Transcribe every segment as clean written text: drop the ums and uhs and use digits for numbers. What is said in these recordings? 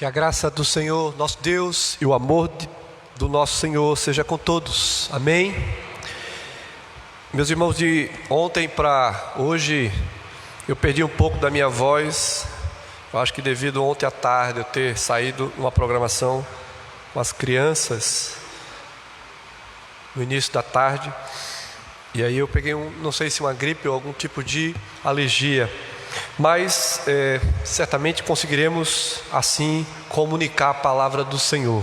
Que a graça do Senhor, nosso Deus, e o amor do nosso Senhor seja com todos. Amém? Meus irmãos, de ontem para hoje, eu perdi um pouco da minha voz. Eu acho que devido ontem à tarde eu ter saído numa programação com as crianças no início da tarde. E aí eu peguei não sei se uma gripe ou algum tipo de alergia. Mas certamente conseguiremos assim comunicar a palavra do Senhor.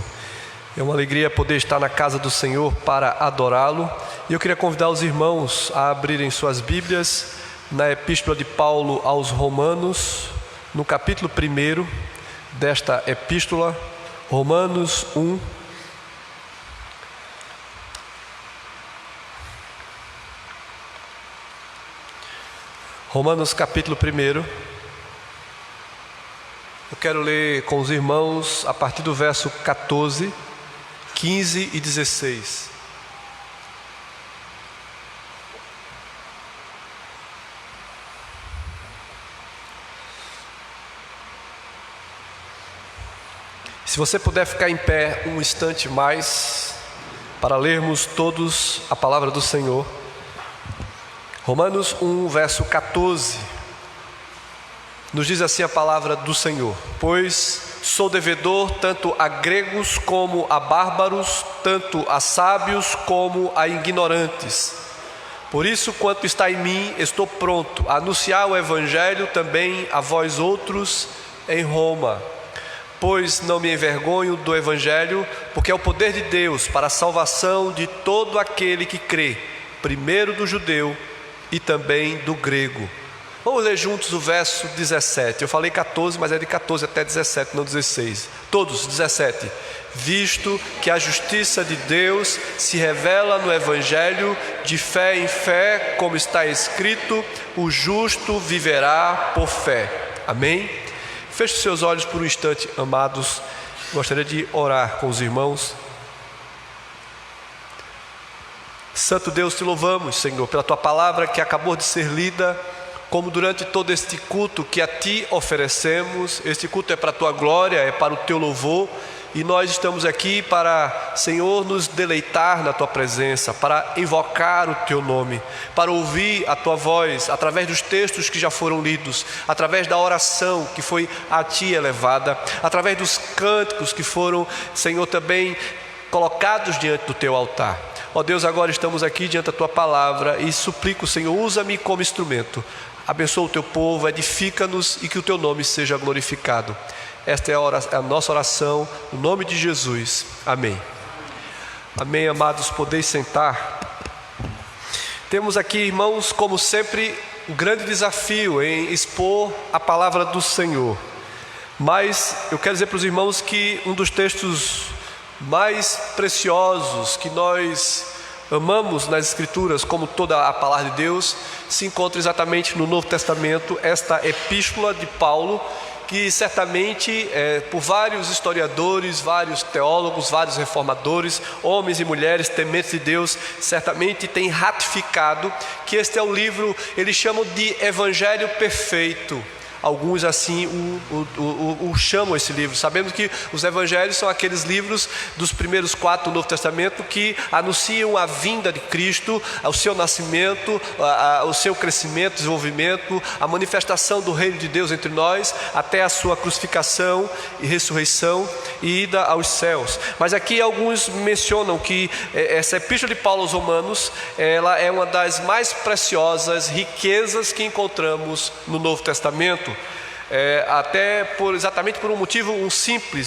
É uma alegria poder estar na casa do Senhor para adorá-lo. E eu queria convidar os irmãos a abrirem suas Bíblias na Epístola de Paulo aos Romanos, no capítulo 1 desta epístola, Romanos 1. Romanos capítulo 1, eu quero ler com os irmãos a partir do verso 14, 15 e 16. Se você puder ficar em pé um instante mais, para lermos todos a palavra do Senhor. Romanos 1, verso 14, nos diz assim a palavra do Senhor: Pois sou devedor tanto a gregos como a bárbaros, tanto a sábios como a ignorantes. Por isso, quanto está em mim, estou pronto a anunciar o Evangelho também a vós outros em Roma. Pois não me envergonho do Evangelho, porque é o poder de Deus para a salvação de todo aquele que crê, primeiro do judeu e também do grego. Vamos ler juntos o verso 17. Eu falei 14, mas é de 14 até 17, não 16. Todos, 17. Visto que a justiça de Deus se revela no Evangelho, de fé em fé, como está escrito, o justo viverá por fé. Amém? Feche os seus olhos por um instante, amados. Gostaria de orar com os irmãos. Santo Deus, te louvamos, Senhor, pela tua palavra que acabou de ser lida, como durante todo este culto que a ti oferecemos. Este culto é para a tua glória, é para o teu louvor, e nós estamos aqui para, Senhor, nos deleitar na tua presença, para invocar o teu nome, para ouvir a tua voz através dos textos que já foram lidos, através da oração que foi a ti elevada, através dos cânticos que foram, Senhor, também colocados diante do teu altar. Ó Deus, agora estamos aqui diante da tua palavra e suplico, Senhor, usa-me como instrumento. Abençoa o teu povo, edifica-nos e que o teu nome seja glorificado. Esta é a nossa oração, no nome de Jesus. Amém. Amém, amados, podeis sentar. Temos aqui, irmãos, como sempre, um grande desafio em expor a palavra do Senhor. Mas eu quero dizer para os irmãos que um dos textos mais preciosos que nós amamos nas Escrituras, como toda a palavra de Deus, se encontra exatamente no Novo Testamento, esta epístola de Paulo, que certamente por vários historiadores, vários teólogos, vários reformadores, homens e mulheres tementes de Deus, certamente tem ratificado que este é o livro, eles chamam de Evangelho Perfeito. Alguns assim o chamam esse livro, sabendo que os evangelhos são aqueles livros dos primeiros 4 do Novo Testamento que anunciam a vinda de Cristo, o seu nascimento, o seu crescimento, desenvolvimento, a manifestação do reino de Deus entre nós, até a sua crucificação e ressurreição e ida aos céus. Mas aqui alguns mencionam que essa epístola de Paulo aos Romanos, ela é uma das mais preciosas riquezas que encontramos no Novo Testamento. Exatamente por um motivo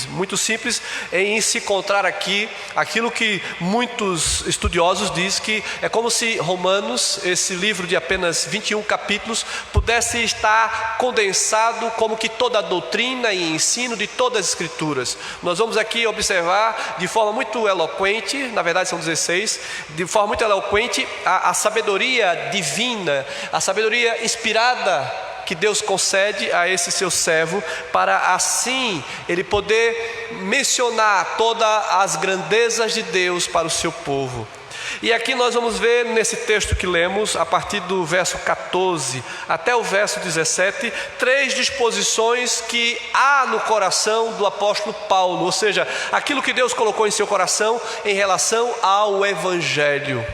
muito simples, em se encontrar aqui aquilo que muitos estudiosos dizem que é como se Romanos, esse livro de apenas 21 capítulos, pudesse estar condensado como que toda a doutrina e ensino de todas as Escrituras. Nós vamos aqui observar de forma muito eloquente, na verdade são 16, de forma muito eloquente a sabedoria divina, a sabedoria inspirada que Deus concede a esse seu servo, para assim ele poder mencionar todas as grandezas de Deus para o seu povo. E aqui nós vamos ver nesse texto que lemos, a partir do verso 14 até o verso 17, 3 disposições que há no coração do apóstolo Paulo, ou seja, aquilo que Deus colocou em seu coração em relação ao Evangelho.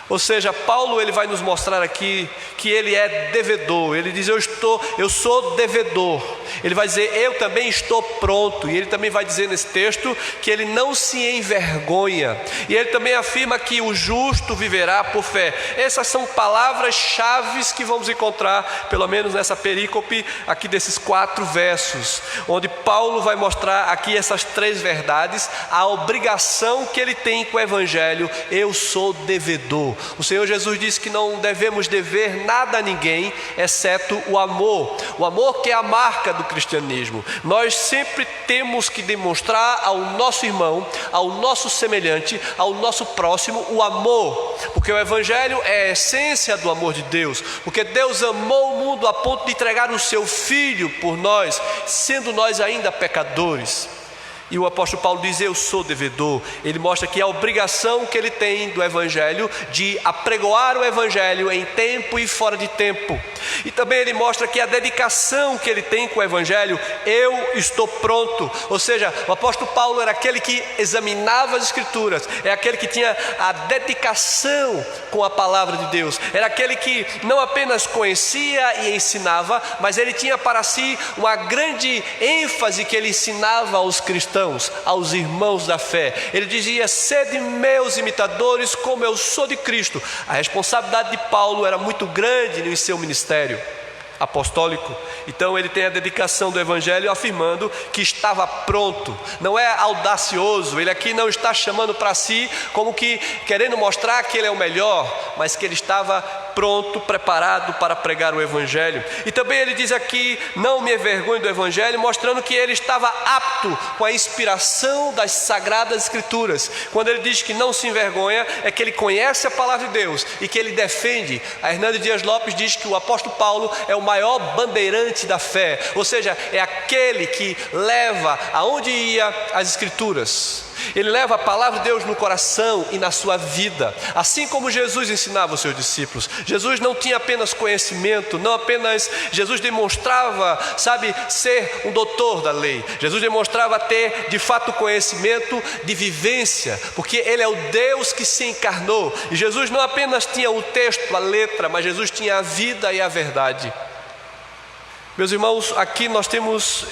Ou seja, Paulo ele vai nos mostrar aqui que ele é devedor. Ele diz: eu sou devedor. Ele vai dizer: eu também estou pronto. E ele também vai dizer nesse texto que ele não se envergonha. E ele também afirma que o justo viverá por fé. Essas são palavras-chave que vamos encontrar, pelo menos nessa perícope aqui desses 4 versos, onde Paulo vai mostrar aqui essas 3 verdades, a obrigação que ele tem com o Evangelho. Eu sou devedor. O Senhor Jesus disse que não devemos dever nada a ninguém, exceto o amor que é a marca do cristianismo. Nós sempre temos que demonstrar ao nosso irmão, ao nosso semelhante, ao nosso próximo, o amor, porque o Evangelho é a essência do amor de Deus, porque Deus amou o mundo a ponto de entregar o seu Filho por nós, sendo nós ainda pecadores. E o apóstolo Paulo diz: eu sou devedor. Ele mostra que a obrigação que ele tem do Evangelho, de apregoar o Evangelho em tempo e fora de tempo. E também ele mostra que a dedicação que ele tem com o Evangelho: eu estou pronto. Ou seja, o apóstolo Paulo era aquele que examinava as Escrituras, é aquele que tinha a dedicação com a palavra de Deus, era aquele que não apenas conhecia e ensinava, mas ele tinha para si uma grande ênfase que ele ensinava aos cristãos, aos irmãos da fé. Ele dizia: sede meus imitadores como eu sou de Cristo. A responsabilidade de Paulo era muito grande no seu ministério apostólico. Então ele tem a dedicação do Evangelho, afirmando que estava pronto. Não é audacioso, ele aqui não está chamando para si como que querendo mostrar que ele é o melhor, mas que ele estava pronto, preparado para pregar o Evangelho. E também ele diz aqui: não me envergonhe do Evangelho, mostrando que ele estava apto com a inspiração das Sagradas Escrituras. Quando ele diz que não se envergonha, é que ele conhece a palavra de Deus e que ele defende. A Hernandes Dias Lopes diz que o apóstolo Paulo é o maior bandeirante da fé, ou seja, é aquele que leva aonde ia as Escrituras. Ele leva a palavra de Deus no coração e na sua vida, assim como Jesus ensinava os seus discípulos. Jesus não tinha apenas conhecimento, não apenas Jesus demonstrava, ser um doutor da lei. Jesus demonstrava ter de fato conhecimento de vivência, porque ele é o Deus que se encarnou. E Jesus não apenas tinha o texto, a letra, mas Jesus tinha a vida e a verdade. Meus irmãos, aqui nós temos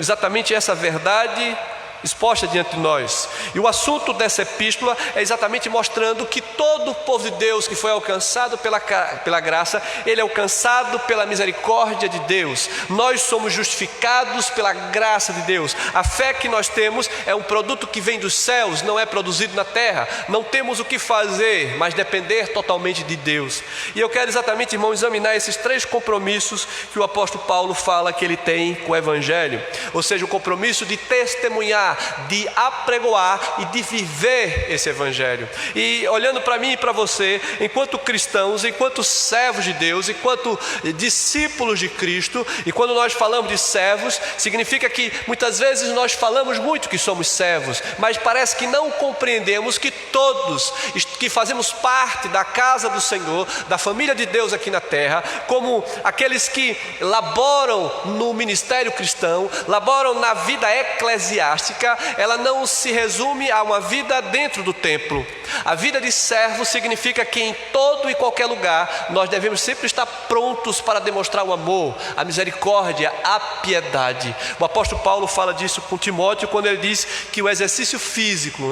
exatamente essa verdade exposta diante de nós. E o assunto dessa epístola é exatamente mostrando que todo o povo de Deus que foi alcançado pela graça, ele é alcançado pela misericórdia de Deus. Nós somos justificados pela graça de Deus. A fé que nós temos é um produto que vem dos céus, não é produzido na terra. Não temos o que fazer, mas depender totalmente de Deus. E eu quero exatamente, irmão, examinar esses 3 compromissos que o apóstolo Paulo fala que ele tem com o Evangelho. Ou seja, o compromisso de testemunhar, de apregoar e de viver esse Evangelho. E olhando para mim e para você, enquanto cristãos, enquanto servos de Deus, enquanto discípulos de Cristo, e quando nós falamos de servos, significa que muitas vezes nós falamos muito que somos servos, mas parece que não compreendemos que todos que fazemos parte da casa do Senhor, da família de Deus aqui na terra, como aqueles que laboram no ministério cristão, laboram na vida eclesiástica, ela não se resume a uma vida dentro do templo. A vida de servo significa que em todo e qualquer lugar nós devemos sempre estar prontos para demonstrar o amor, a misericórdia, a piedade. O apóstolo Paulo fala disso com Timóteo quando ele diz que o exercício físico,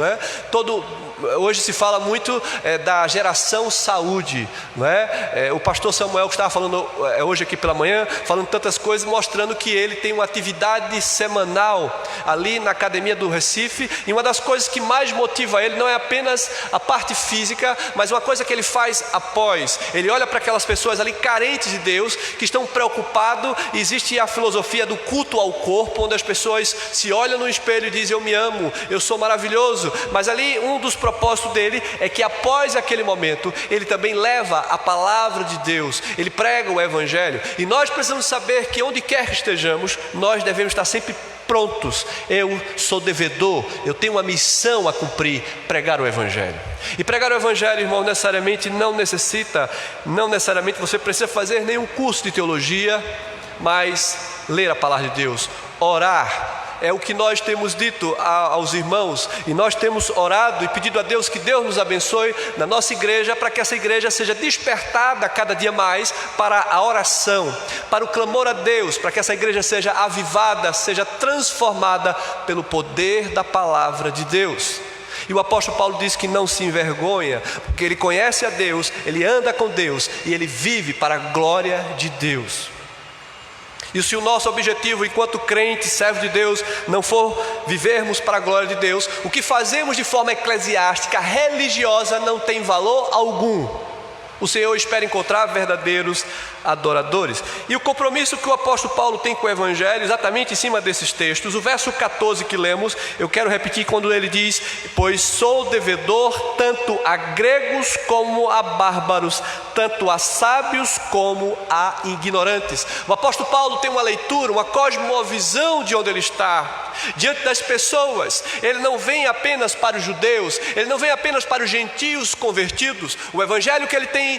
hoje se fala muito da geração saúde, o pastor Samuel que estava falando hoje aqui pela manhã, falando tantas coisas, mostrando que ele tem uma atividade semanal ali na academia do Recife, e uma das coisas que mais motiva ele não é apenas a parte física, mas uma coisa que ele faz após. Ele olha para aquelas pessoas ali carentes de Deus, que estão preocupados. Existe a filosofia do culto ao corpo, onde as pessoas se olham no espelho e dizem: eu me amo, eu sou maravilhoso. Mas ali um dos propósitos dele é que após aquele momento ele também leva a palavra de Deus, ele prega o Evangelho. E nós precisamos saber que onde quer que estejamos, nós devemos estar sempre prontos. Eu sou devedor, eu tenho uma missão a cumprir: pregar o Evangelho. E pregar o Evangelho, irmão, não necessariamente você precisa fazer nenhum curso de teologia, mas ler a palavra de Deus, orar. É o que nós temos dito aos irmãos, e nós temos orado e pedido a Deus que Deus nos abençoe na nossa igreja, para que essa igreja seja despertada cada dia mais para a oração, para o clamor a Deus, para que essa igreja seja avivada, seja transformada pelo poder da palavra de Deus. E o apóstolo Paulo diz que não se envergonha, porque ele conhece a Deus, ele anda com Deus e ele vive para a glória de Deus. E se o nosso objetivo enquanto crente, servo de Deus, não for vivermos para a glória de Deus, o que fazemos de forma eclesiástica, religiosa, não tem valor algum. O Senhor espera encontrar verdadeiros adoradores. E o compromisso que o apóstolo Paulo tem com o Evangelho, exatamente em cima desses textos, o verso 14 que lemos, eu quero repetir quando ele diz: pois sou devedor tanto a gregos como a bárbaros, tanto a sábios como a ignorantes. O apóstolo Paulo tem uma leitura, uma cosmovisão de onde ele está, diante das pessoas. Ele não vem apenas para os judeus, ele não vem apenas para os gentios convertidos. O Evangelho que ele tem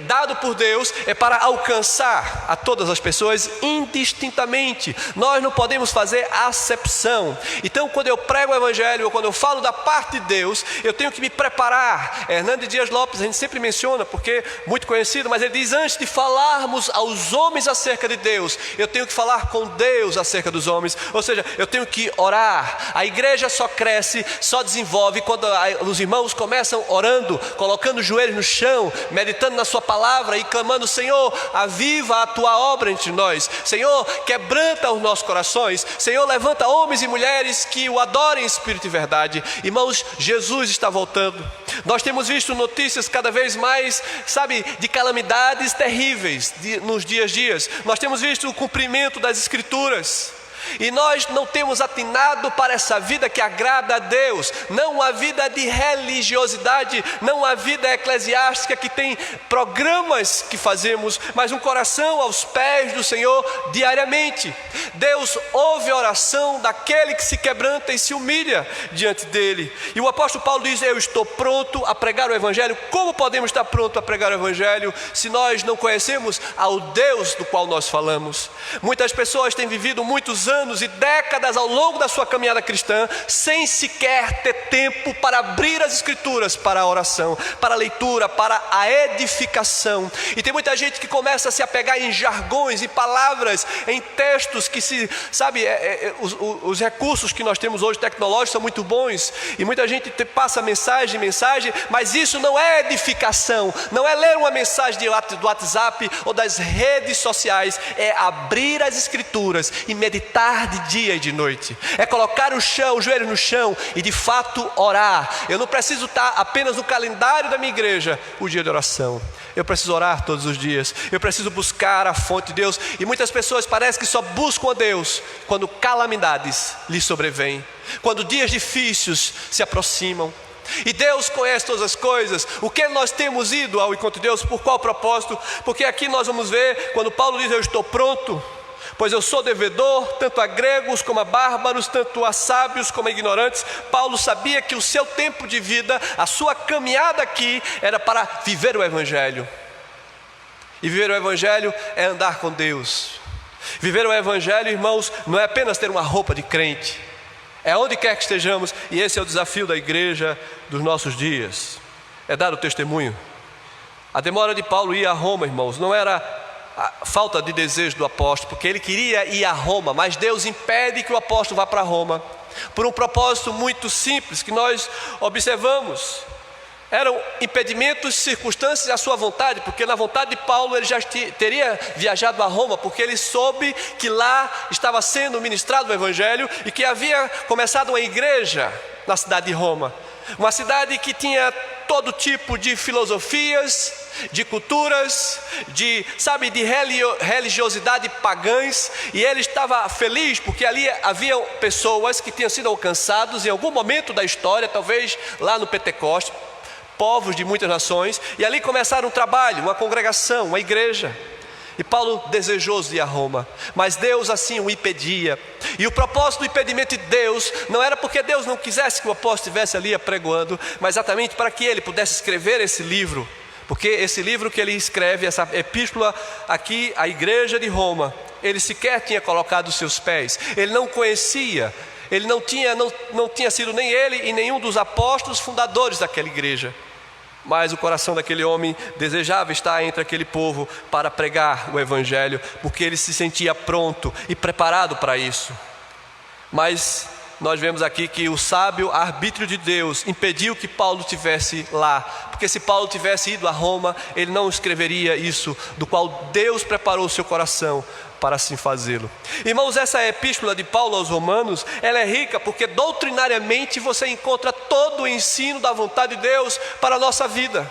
dado por Deus é para alcançar a todas as pessoas indistintamente. Nós não podemos fazer acepção. Então, quando eu prego o Evangelho, ou quando eu falo da parte de Deus, eu tenho que me preparar. Hernando Dias Lopes, a gente sempre menciona, porque é muito conhecido, mas ele diz: antes de falarmos aos homens acerca de Deus, eu tenho que falar com Deus acerca dos homens. Ou seja, eu tenho que orar. A igreja só cresce, só desenvolve quando os irmãos começam orando, colocando os joelhos no chão, meditando na sua palavra e clamando: Senhor, aviva a tua obra entre nós. Senhor, quebranta os nossos corações. Senhor, levanta homens e mulheres que o adorem em espírito e verdade. Irmãos, Jesus está voltando. Nós temos visto notícias cada vez mais, de calamidades terríveis nos dias. Nós temos visto o cumprimento das Escrituras. E nós não temos atinado para essa vida que agrada a Deus, não uma vida de religiosidade, não uma vida eclesiástica que tem programas que fazemos, mas um coração aos pés do Senhor diariamente. Deus ouve a oração daquele que se quebranta e se humilha diante dele. E o apóstolo Paulo diz: eu estou pronto a pregar o Evangelho. Como podemos estar prontos a pregar o Evangelho se nós não conhecemos ao Deus do qual nós falamos? Muitas pessoas têm vivido muitos anos e décadas ao longo da sua caminhada cristã sem sequer ter tempo para abrir as Escrituras para a oração, para a leitura, para a edificação. E tem muita gente que começa a se apegar em jargões, em palavras, em textos que os recursos que nós temos hoje tecnológicos são muito bons, e muita gente passa mensagem, mas isso não é edificação, não é ler uma mensagem do WhatsApp ou das redes sociais, é abrir as Escrituras e meditar de dia e de noite, é colocar o joelho no chão e de fato orar. Eu não preciso estar apenas no calendário da minha igreja o dia de oração, eu preciso orar todos os dias, eu preciso buscar a fonte de Deus. E muitas pessoas parecem que só buscam a Deus quando calamidades lhes sobrevêm, quando dias difíceis se aproximam. E Deus conhece todas as coisas. O que nós temos ido ao encontro de Deus, por qual propósito? Porque aqui nós vamos ver, quando Paulo diz: eu estou pronto, pois eu sou devedor tanto a gregos como a bárbaros, tanto a sábios como a ignorantes. Paulo sabia que o seu tempo de vida, a sua caminhada aqui, era para viver o Evangelho. E viver o Evangelho é andar com Deus. Viver o Evangelho, irmãos, não é apenas ter uma roupa de crente, é onde quer que estejamos. E esse é o desafio da igreja dos nossos dias, é dar o testemunho. A demora de Paulo ir a Roma, irmãos, não era a falta de desejo do apóstolo, porque ele queria ir a Roma, mas Deus impede que o apóstolo vá para Roma, por um propósito muito simples que nós observamos. Eram impedimentos, circunstâncias à sua vontade, porque na vontade de Paulo ele já teria viajado a Roma, porque ele soube que lá estava sendo ministrado o Evangelho e que havia começado uma igreja na cidade de Roma, uma cidade que tinha todo tipo de filosofias, de culturas, de religiosidade pagãs. E ele estava feliz porque ali havia pessoas que tinham sido alcançados em algum momento da história, talvez lá no Pentecoste, povos de muitas nações, e ali começaram um trabalho, uma congregação, uma igreja. E Paulo desejoso ir a Roma, mas Deus assim o impedia. E o propósito do impedimento de Deus não era porque Deus não quisesse que o apóstolo estivesse ali apregoando, mas exatamente para que ele pudesse escrever esse livro. Porque esse livro que ele escreve, essa epístola aqui, à igreja de Roma, ele sequer tinha colocado os seus pés, ele não conhecia, ele não tinha sido nem ele e nenhum dos apóstolos fundadores daquela igreja. Mas o coração daquele homem desejava estar entre aquele povo para pregar o evangelho, porque ele se sentia pronto e preparado para isso. Mas nós vemos aqui que o sábio arbítrio de Deus impediu que Paulo estivesse lá, porque se Paulo tivesse ido a Roma, ele não escreveria isso, do qual Deus preparou o seu coração para assim fazê-lo. Irmãos, essa epístola de Paulo aos Romanos, ela é rica porque doutrinariamente você encontra todo o ensino da vontade de Deus para a nossa vida.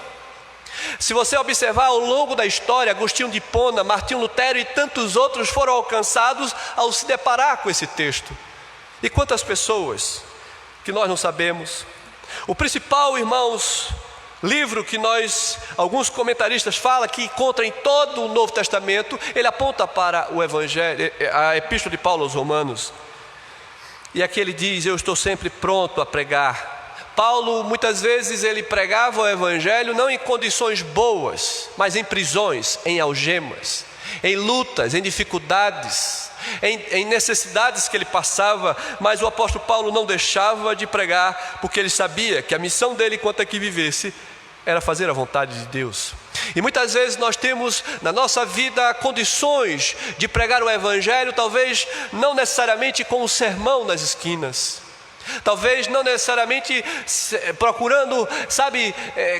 Se você observar ao longo da história, Agostinho de Hipona, Martinho Lutero e tantos outros foram alcançados ao se deparar com esse texto. E quantas pessoas que nós não sabemos. O principal, irmãos, livro que alguns comentaristas falam que encontra em todo o Novo Testamento, ele aponta para o Evangelho, a Epístola de Paulo aos Romanos. E aqui ele diz: eu estou sempre pronto a pregar. Paulo, muitas vezes, ele pregava o Evangelho não em condições boas, mas em prisões, em algemas, em lutas, em dificuldades, em necessidades que ele passava. Mas o apóstolo Paulo não deixava de pregar, porque ele sabia que a missão dele, enquanto aqui vivesse, era fazer a vontade de Deus. E muitas vezes nós temos na nossa vida condições de pregar o evangelho, talvez não necessariamente com um sermão nas esquinas, talvez não necessariamente procurando,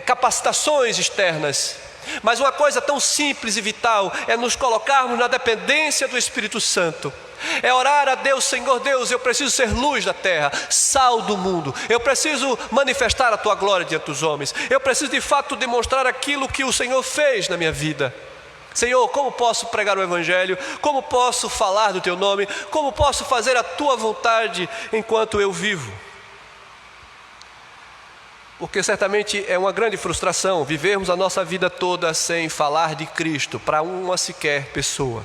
capacitações externas, mas uma coisa tão simples e vital é nos colocarmos na dependência do Espírito Santo. É orar a Deus: Senhor Deus, eu preciso ser luz da terra, sal do mundo. Eu preciso manifestar a Tua glória diante dos homens. Eu preciso de fato demonstrar aquilo que o Senhor fez na minha vida. Senhor, como posso pregar o Evangelho? Como posso falar do Teu nome? Como posso fazer a Tua vontade enquanto eu vivo? Porque certamente é uma grande frustração vivermos a nossa vida toda sem falar de Cristo para uma sequer pessoa.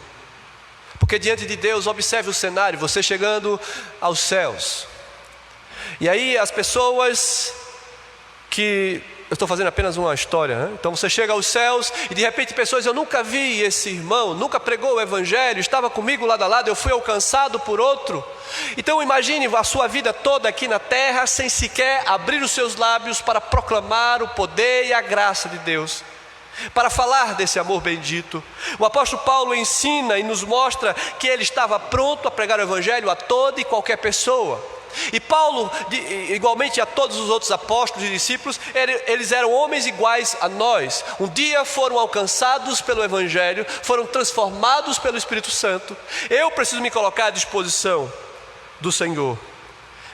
Porque diante de Deus, observe o cenário, você chegando aos céus. E aí as pessoas que... eu estou fazendo apenas uma história, né? Então você chega aos céus e de repente pessoas: eu nunca vi esse irmão, nunca pregou o Evangelho, estava comigo lado a lado, eu fui alcançado por outro. Então imagine a sua vida toda aqui na terra sem sequer abrir os seus lábios para proclamar o poder e a graça de Deus, para falar desse amor bendito. O apóstolo Paulo ensina e nos mostra que ele estava pronto a pregar o Evangelho a toda e qualquer pessoa. E Paulo, igualmente a todos os outros apóstolos e discípulos, eles eram homens iguais a nós. Um dia foram alcançados pelo Evangelho, foram transformados pelo Espírito Santo. Eu preciso me colocar à disposição do Senhor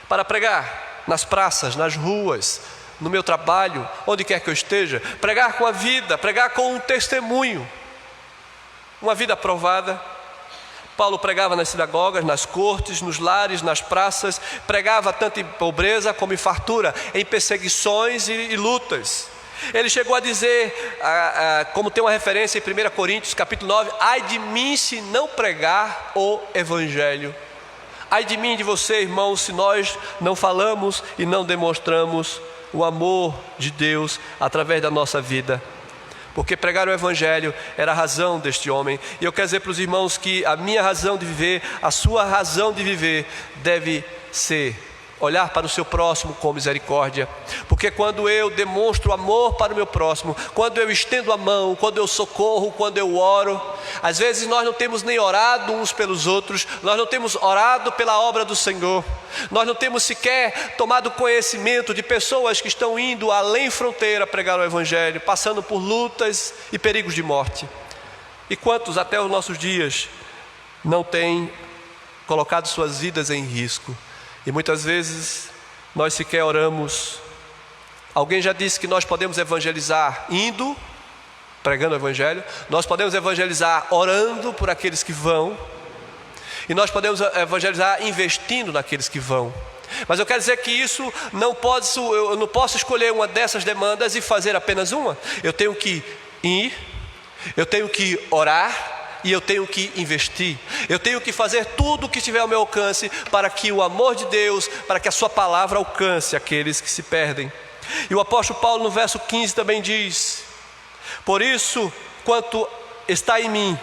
para pregar nas praças, nas ruas, no meu trabalho, onde quer que eu esteja, pregar com a vida, pregar com um testemunho, uma vida aprovada. Paulo pregava nas sinagogas, nas cortes, nos lares, nas praças, pregava tanto em pobreza como em fartura, em perseguições e lutas. Ele chegou a dizer, como tem uma referência em 1 Coríntios capítulo 9: ai de mim se não pregar o Evangelho. Ai de mim e de você, irmãos, se nós não falamos e não demonstramos o amor de Deus através da nossa vida. Porque pregar o Evangelho era a razão deste homem. E eu quero dizer para os irmãos que a minha razão de viver, a sua razão de viver deve ser olhar para o seu próximo com misericórdia. Porque quando eu demonstro amor para o meu próximo, quando eu estendo a mão, quando eu socorro, quando eu oro, às vezes nós não temos nem orado uns pelos outros, nós não temos orado pela obra do Senhor, nós não temos sequer tomado conhecimento de pessoas que estão indo além fronteira pregar o Evangelho, passando por lutas e perigos de morte. E quantos até os nossos dias não têm colocado suas vidas em risco? E muitas vezes nós sequer oramos. Alguém já disse que nós podemos evangelizar indo, pregando o Evangelho. Nós podemos evangelizar orando por aqueles que vão. E nós podemos evangelizar investindo naqueles que vão. Mas eu quero dizer que isso eu não posso escolher uma dessas demandas e fazer apenas uma. Eu tenho que ir, eu tenho que orar, e eu tenho que investir. Eu tenho que fazer tudo o que estiver ao meu alcance para que o amor de Deus, para que a sua palavra alcance aqueles que se perdem. E o apóstolo Paulo no verso 15 também diz: por isso, quanto está em mim,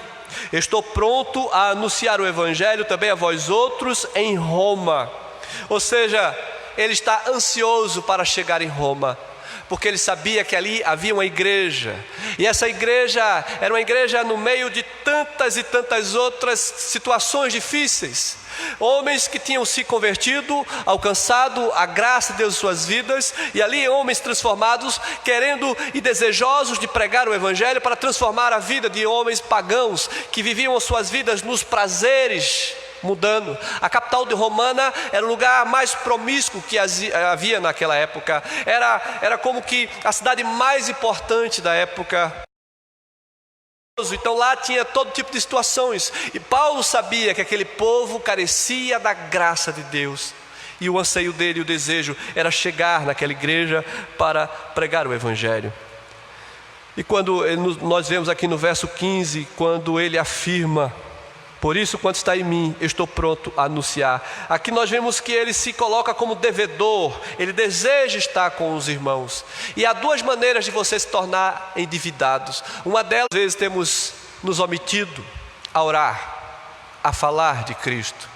estou pronto a anunciar o evangelho também a vós outros em Roma. Ou seja, ele está ansioso para chegar em Roma, porque ele sabia que ali havia uma igreja, e essa igreja era uma igreja no meio de tantas e tantas outras situações difíceis. Homens que tinham se convertido, alcançado a graça de Deus em suas vidas, e ali homens transformados, querendo e desejosos de pregar o evangelho para transformar a vida de homens pagãos que viviam as suas vidas nos prazeres mudando. A capital de Romana era o lugar mais promíscuo que havia naquela época, era como que a cidade mais importante da época. Então lá tinha todo tipo de situações, e Paulo sabia que aquele povo carecia da graça de Deus, e o anseio dele, o desejo, era chegar naquela igreja para pregar o evangelho. E quando nós vemos aqui no verso 15, quando ele afirma: por isso, quanto está em mim, estou pronto a anunciar. Aqui nós vemos que ele se coloca como devedor, ele deseja estar com os irmãos. E há duas maneiras de você se tornar endividados. Uma delas, às vezes temos nos omitido a orar, a falar de Cristo,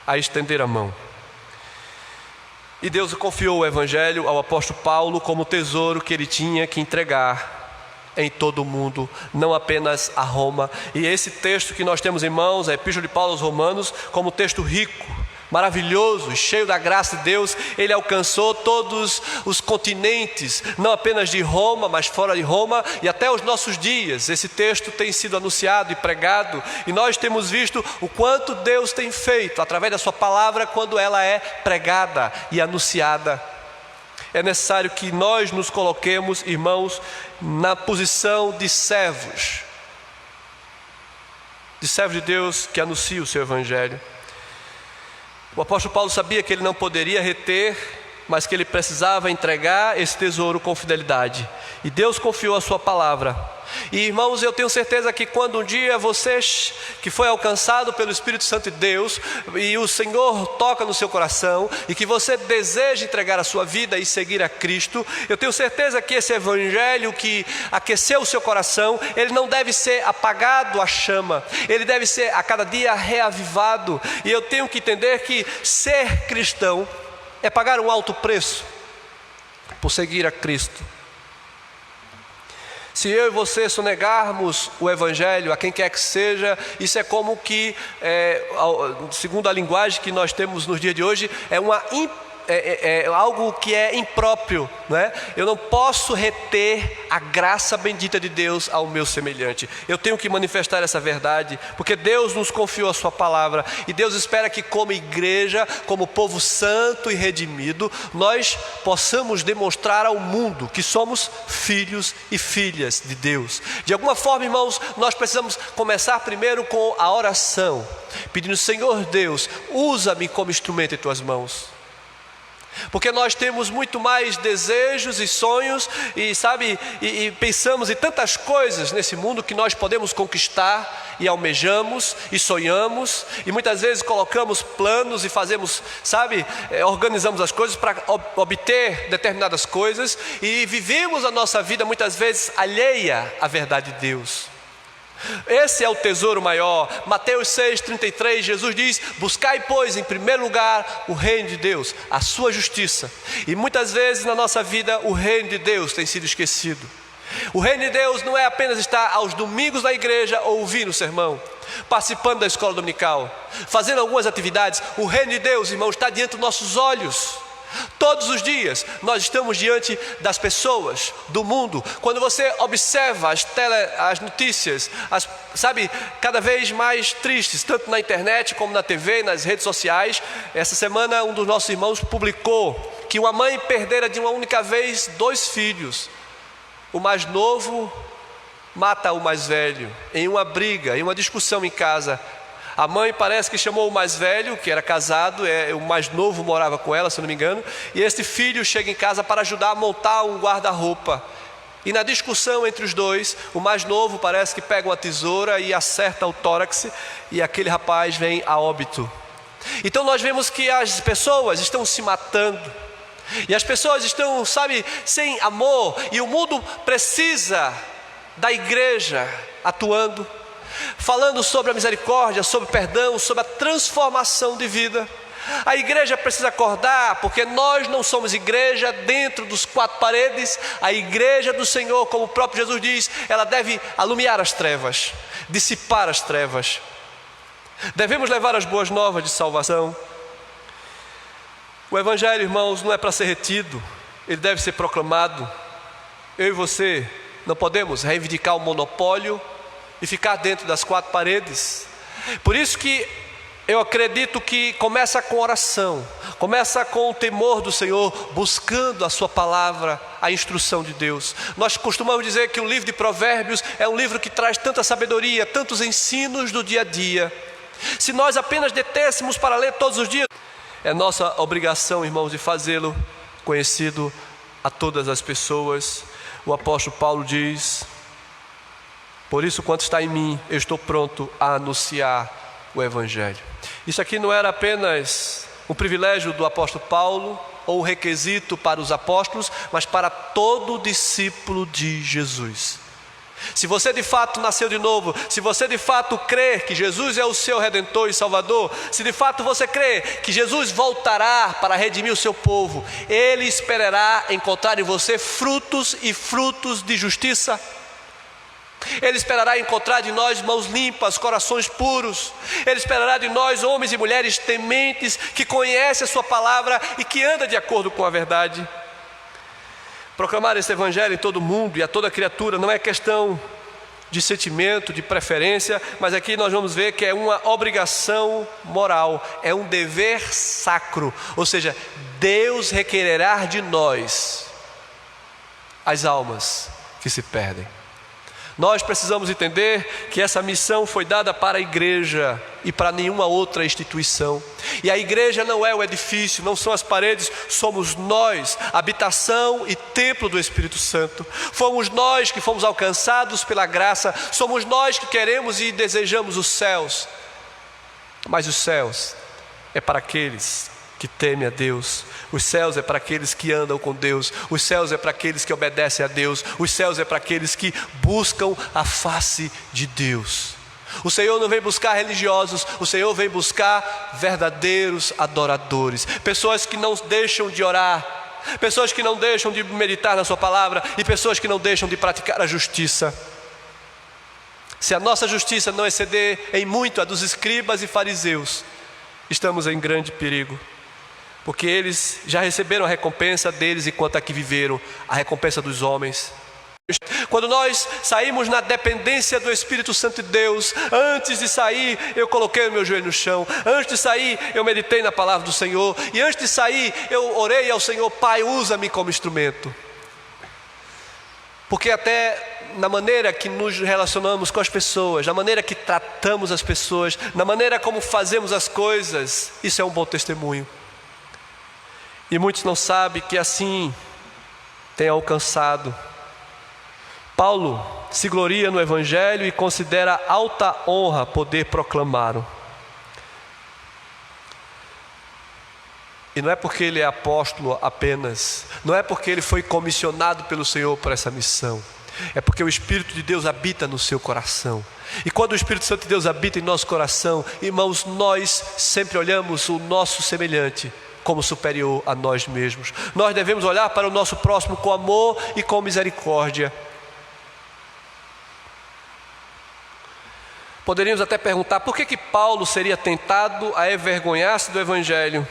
a estender a mão. E Deus confiou o evangelho ao apóstolo Paulo como tesouro que ele tinha que entregar em todo o mundo, não apenas a Roma. E esse texto que nós temos em mãos, a Epístola de Paulo aos Romanos, como texto rico, maravilhoso, cheio da graça de Deus, ele alcançou todos os continentes, não apenas de Roma, mas fora de Roma, e até os nossos dias esse texto tem sido anunciado e pregado, e nós temos visto o quanto Deus tem feito através da sua palavra quando ela é pregada e anunciada. É necessário que nós nos coloquemos, irmãos, na posição de servos de Deus que anuncia o seu evangelho. O apóstolo Paulo sabia que ele não poderia reter, mas que ele precisava entregar esse tesouro com fidelidade, e Deus confiou a sua palavra. E irmãos, eu tenho certeza que quando um dia você que foi alcançado pelo Espírito Santo de Deus, e o Senhor toca no seu coração, e que você deseja entregar a sua vida e seguir a Cristo, eu tenho certeza que esse evangelho que aqueceu o seu coração, ele não deve ser apagado a chama, ele deve ser a cada dia reavivado. E eu tenho que entender que ser cristão é pagar um alto preço por seguir a Cristo. Se eu e você sonegarmos o evangelho a quem quer que seja, isso é como que, segundo a linguagem que nós temos nos dias de hoje, é algo que é impróprio, né? Eu não posso reter a graça bendita de Deus ao meu semelhante. Eu tenho que manifestar essa verdade, porque Deus nos confiou a sua palavra, e Deus espera que como igreja, como povo santo e redimido, nós possamos demonstrar ao mundo que somos filhos e filhas de Deus. De alguma forma, irmãos, nós precisamos começar primeiro com a oração, pedindo: Senhor Deus, usa-me como instrumento em tuas mãos. Porque nós temos muito mais desejos e sonhos, e pensamos em tantas coisas nesse mundo que nós podemos conquistar, e almejamos e sonhamos, e muitas vezes colocamos planos e fazemos, organizamos as coisas para obter determinadas coisas, e vivemos a nossa vida muitas vezes alheia à verdade de Deus. Esse é o tesouro maior. Mateus 6,33, Jesus diz: buscai, pois, em primeiro lugar o reino de Deus, a sua justiça. E muitas vezes na nossa vida o reino de Deus tem sido esquecido. O reino de Deus não é apenas estar aos domingos na igreja, ouvindo o sermão, participando da escola dominical, fazendo algumas atividades. O reino de Deus, irmão, está diante dos nossos olhos. Todos os dias nós estamos diante das pessoas do mundo. Quando você observa as notícias, cada vez mais tristes, tanto na internet como na TV, nas redes sociais. Essa semana um dos nossos irmãos publicou que uma mãe perdera de uma única vez 2 filhos. O mais novo mata o mais velho em uma briga, em uma discussão em casa. A mãe parece que chamou o mais velho, que era casado, o mais novo morava com ela, se não me engano, e este filho chega em casa para ajudar a montar um guarda-roupa. E na discussão entre os dois, o mais novo parece que pega uma tesoura e acerta o tórax, e aquele rapaz vem a óbito. Então nós vemos que as pessoas estão se matando, e as pessoas estão, sem amor, e o mundo precisa da igreja atuando, falando sobre a misericórdia, sobre o perdão, sobre a transformação de vida. A igreja precisa acordar, porque nós não somos igreja dentro dos quatro paredes. A igreja do Senhor, como o próprio Jesus diz, ela deve alumiar as trevas, dissipar as trevas. Devemos levar as boas novas de salvação. O evangelho, irmãos, não é para ser retido, ele deve ser proclamado. Eu e você não podemos reivindicar o monopólio e ficar dentro das quatro paredes. Por isso que eu acredito que começa com oração, começa com o temor do Senhor, buscando a sua palavra, a instrução de Deus. Nós costumamos dizer que o livro de Provérbios é um livro que traz tanta sabedoria, tantos ensinos do dia a dia. Se nós apenas detêssemos para ler todos os dias, é nossa obrigação, irmãos, de fazê-lo conhecido a todas as pessoas. O apóstolo Paulo diz: por isso, quanto está em mim, eu estou pronto a anunciar o evangelho. Isso aqui não era apenas um privilégio do apóstolo Paulo, ou um requisito para os apóstolos, mas para todo discípulo de Jesus. Se você de fato nasceu de novo, se você de fato crê que Jesus é o seu Redentor e Salvador, se de fato você crê que Jesus voltará para redimir o seu povo, Ele esperará encontrar em você frutos e frutos de justiça. Ele esperará encontrar de nós mãos limpas, corações puros. Ele esperará de nós homens e mulheres tementes, que conhecem a sua palavra e que andam de acordo com a verdade. Proclamar esse evangelho em todo o mundo e a toda criatura não é questão de sentimento, de preferência, mas aqui nós vamos ver que é uma obrigação moral, é um dever sacro. Ou seja, Deus requererá de nós as almas que se perdem. Nós precisamos entender que essa missão foi dada para a igreja e para nenhuma outra instituição. E a igreja não é o edifício, não são as paredes, somos nós, habitação e templo do Espírito Santo. Fomos nós que fomos alcançados pela graça, somos nós que queremos e desejamos os céus. Mas os céus é para aqueles que temem a Deus. Os céus é para aqueles que andam com Deus. Os céus é para aqueles que obedecem a Deus. Os céus é para aqueles que buscam a face de Deus. O Senhor não vem buscar religiosos, o Senhor vem buscar verdadeiros adoradores, pessoas que não deixam de orar, pessoas que não deixam de meditar na sua palavra e pessoas que não deixam de praticar a justiça. Se a nossa justiça não exceder em muito a dos escribas e fariseus, estamos em grande perigo, porque eles já receberam a recompensa deles enquanto aqui viveram, a recompensa dos homens. Quando nós saímos na dependência do Espírito Santo de Deus, antes de sair eu coloquei o meu joelho no chão, antes de sair eu meditei na palavra do Senhor, e antes de sair eu orei ao Senhor: Pai, usa-me como instrumento. Porque até na maneira que nos relacionamos com as pessoas, na maneira que tratamos as pessoas, na maneira como fazemos as coisas, isso é um bom testemunho. E muitos não sabem que assim tem alcançado. Paulo se gloria no Evangelho e considera alta honra poder proclamá-lo. E não é porque ele é apóstolo apenas, não é porque ele foi comissionado pelo Senhor para essa missão, é porque o Espírito de Deus habita no seu coração. E quando o Espírito Santo de Deus habita em nosso coração, irmãos, nós sempre olhamos o nosso semelhante como superior a nós mesmos. Nós devemos olhar para o nosso próximo com amor e com misericórdia. Poderíamos até perguntar por que Paulo seria tentado a envergonhar-se do Evangelho.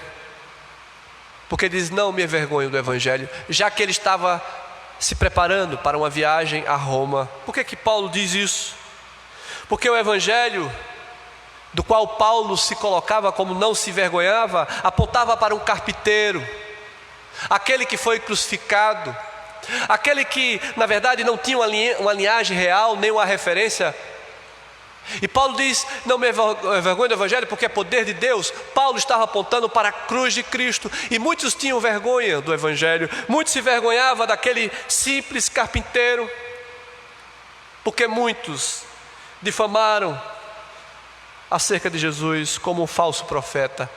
Porque diz: não me envergonho do Evangelho, já que ele estava se preparando para uma viagem a Roma. Por que Paulo diz isso? Porque o Evangelho, do qual Paulo se colocava como não se envergonhava, apontava para um carpinteiro, aquele que foi crucificado, aquele que na verdade não tinha uma linhagem real, nem uma referência, E Paulo diz, não me envergonho do Evangelho porque é poder de Deus. Paulo estava apontando para a cruz de Cristo. E muitos tinham vergonha do Evangelho. Muitos se envergonhavam daquele simples carpinteiro. Porque muitos difamaram acerca de Jesus como um falso profeta,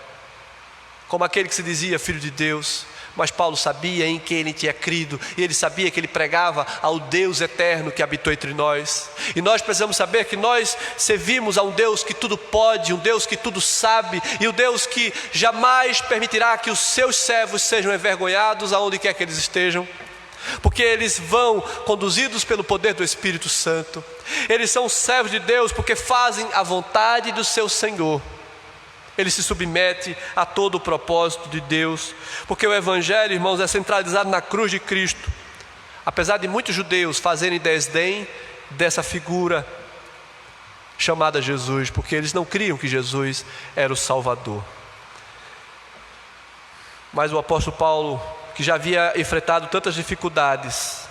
como aquele que se dizia filho de Deus. Mas Paulo sabia em quem ele tinha crido, e ele sabia que ele pregava ao Deus eterno que habitou entre nós. E nós precisamos saber que nós servimos a um Deus que tudo pode, um Deus que tudo sabe, e um Deus que jamais permitirá que os seus servos sejam envergonhados aonde quer que eles estejam, porque eles vão conduzidos pelo poder do Espírito Santo. Eles são servos de Deus porque fazem a vontade do seu Senhor. Ele se submete a todo o propósito de Deus, porque o Evangelho, irmãos, é centralizado na cruz de Cristo. Apesar de muitos judeus fazerem desdém dessa figura chamada Jesus, porque eles não criam que Jesus era o Salvador. Mas o apóstolo Paulo, que já havia enfrentado tantas dificuldades,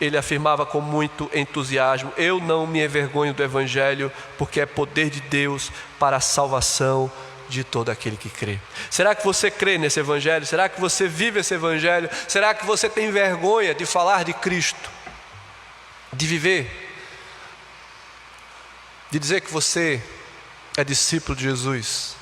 ele afirmava com muito entusiasmo: eu não me envergonho do Evangelho, porque é poder de Deus para a salvação de todo aquele que crê. Será que você crê nesse Evangelho? Será que você vive esse Evangelho? Será que você tem vergonha de falar de Cristo? De viver? De dizer que você é discípulo de Jesus?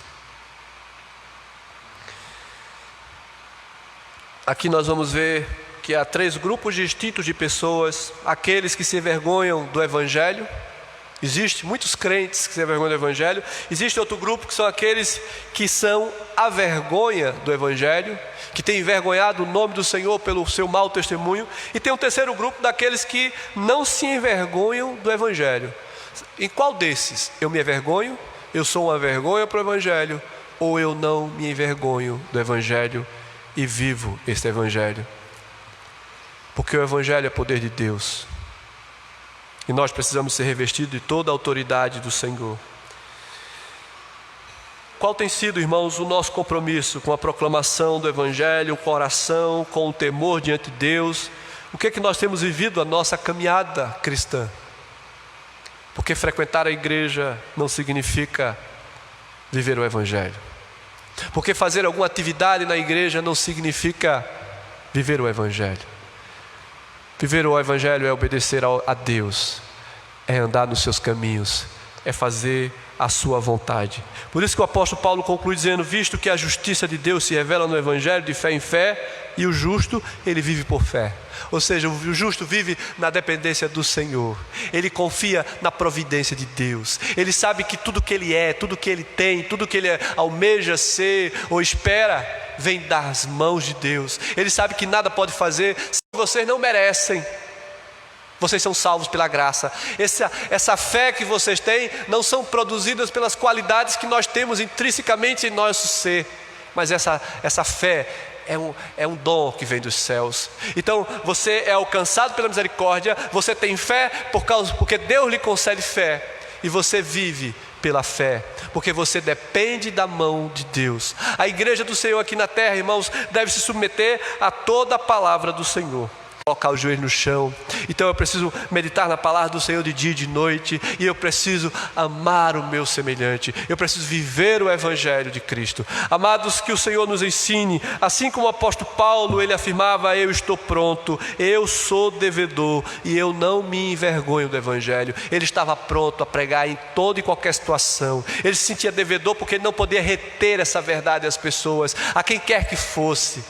Aqui nós vamos ver que há 3 grupos distintos de pessoas: aqueles que se envergonham do Evangelho. Existem muitos crentes que se envergonham do Evangelho. Existe outro grupo que são aqueles que são a vergonha do Evangelho, que têm envergonhado o nome do Senhor pelo seu mau testemunho. E tem um terceiro grupo daqueles que não se envergonham do Evangelho. Em qual desses eu me envergonho? Eu sou uma vergonha para o Evangelho, ou eu não me envergonho do Evangelho e vivo este Evangelho? Porque o Evangelho é poder de Deus, e nós precisamos ser revestidos de toda a autoridade do Senhor. Qual tem sido, irmãos, o nosso compromisso com a proclamação do Evangelho, com a oração, com o temor diante de Deus? O que é que nós temos vivido a nossa caminhada cristã? Porque frequentar a igreja não significa viver o Evangelho. Porque fazer alguma atividade na igreja não significa viver o Evangelho. Viver o Evangelho é obedecer a Deus, é andar nos seus caminhos, é fazer a sua vontade. Por isso que o apóstolo Paulo conclui dizendo: visto que a justiça de Deus se revela no Evangelho de fé em fé, e o justo, ele vive por fé. Ou seja, o justo vive na dependência do Senhor. Ele confia na providência de Deus. Ele sabe que tudo que ele é, tudo que ele tem, tudo que ele almeja ser ou espera, vem das mãos de Deus. Ele sabe que nada pode fazer se vocês não merecem. Vocês são salvos pela graça. Essa fé que vocês têm não são produzidas pelas qualidades que nós temos intrinsecamente em nosso ser, mas essa fé é um dom que vem dos céus. Então você é alcançado pela misericórdia, você tem fé porque Deus lhe concede fé, e você vive pela fé, porque você depende da mão de Deus. A igreja do Senhor aqui na terra, irmãos, deve se submeter a toda a palavra do Senhor. Colocar o joelho no chão. Então eu preciso meditar na palavra do Senhor de dia e de noite, e eu preciso amar o meu semelhante. Eu preciso viver o Evangelho de Cristo. Amados, que o Senhor nos ensine, assim como o apóstolo Paulo, ele afirmava: eu estou pronto, eu sou devedor, e eu não me envergonho do Evangelho. Ele estava pronto a pregar em toda e qualquer situação. Ele se sentia devedor porque ele não podia reter essa verdade às pessoas, a quem quer que fosse.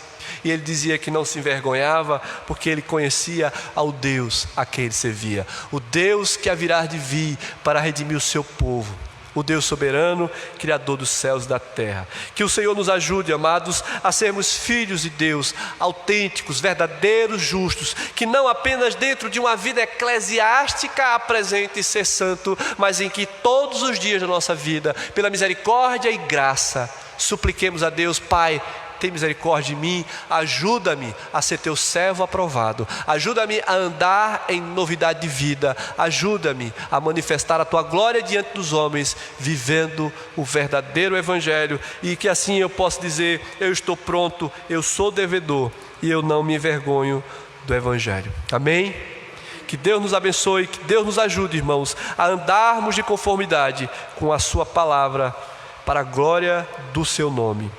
E ele dizia que não se envergonhava, porque ele conhecia ao Deus a quem ele servia. O Deus que haverá de vir para redimir o seu povo. O Deus soberano, Criador dos céus e da terra. Que o Senhor nos ajude, amados, a sermos filhos de Deus, autênticos, verdadeiros, justos, que não apenas dentro de uma vida eclesiástica apresente ser santo, mas em que todos os dias da nossa vida, pela misericórdia e graça, supliquemos a Deus: Pai, tem misericórdia de mim, ajuda-me a ser teu servo aprovado, ajuda-me a andar em novidade de vida, ajuda-me a manifestar a tua glória diante dos homens, vivendo o verdadeiro Evangelho, e que assim eu possa dizer: eu estou pronto, eu sou devedor, e eu não me envergonho do Evangelho. Amém? Que Deus nos abençoe, que Deus nos ajude, irmãos, a andarmos de conformidade com a sua palavra, para a glória do seu nome.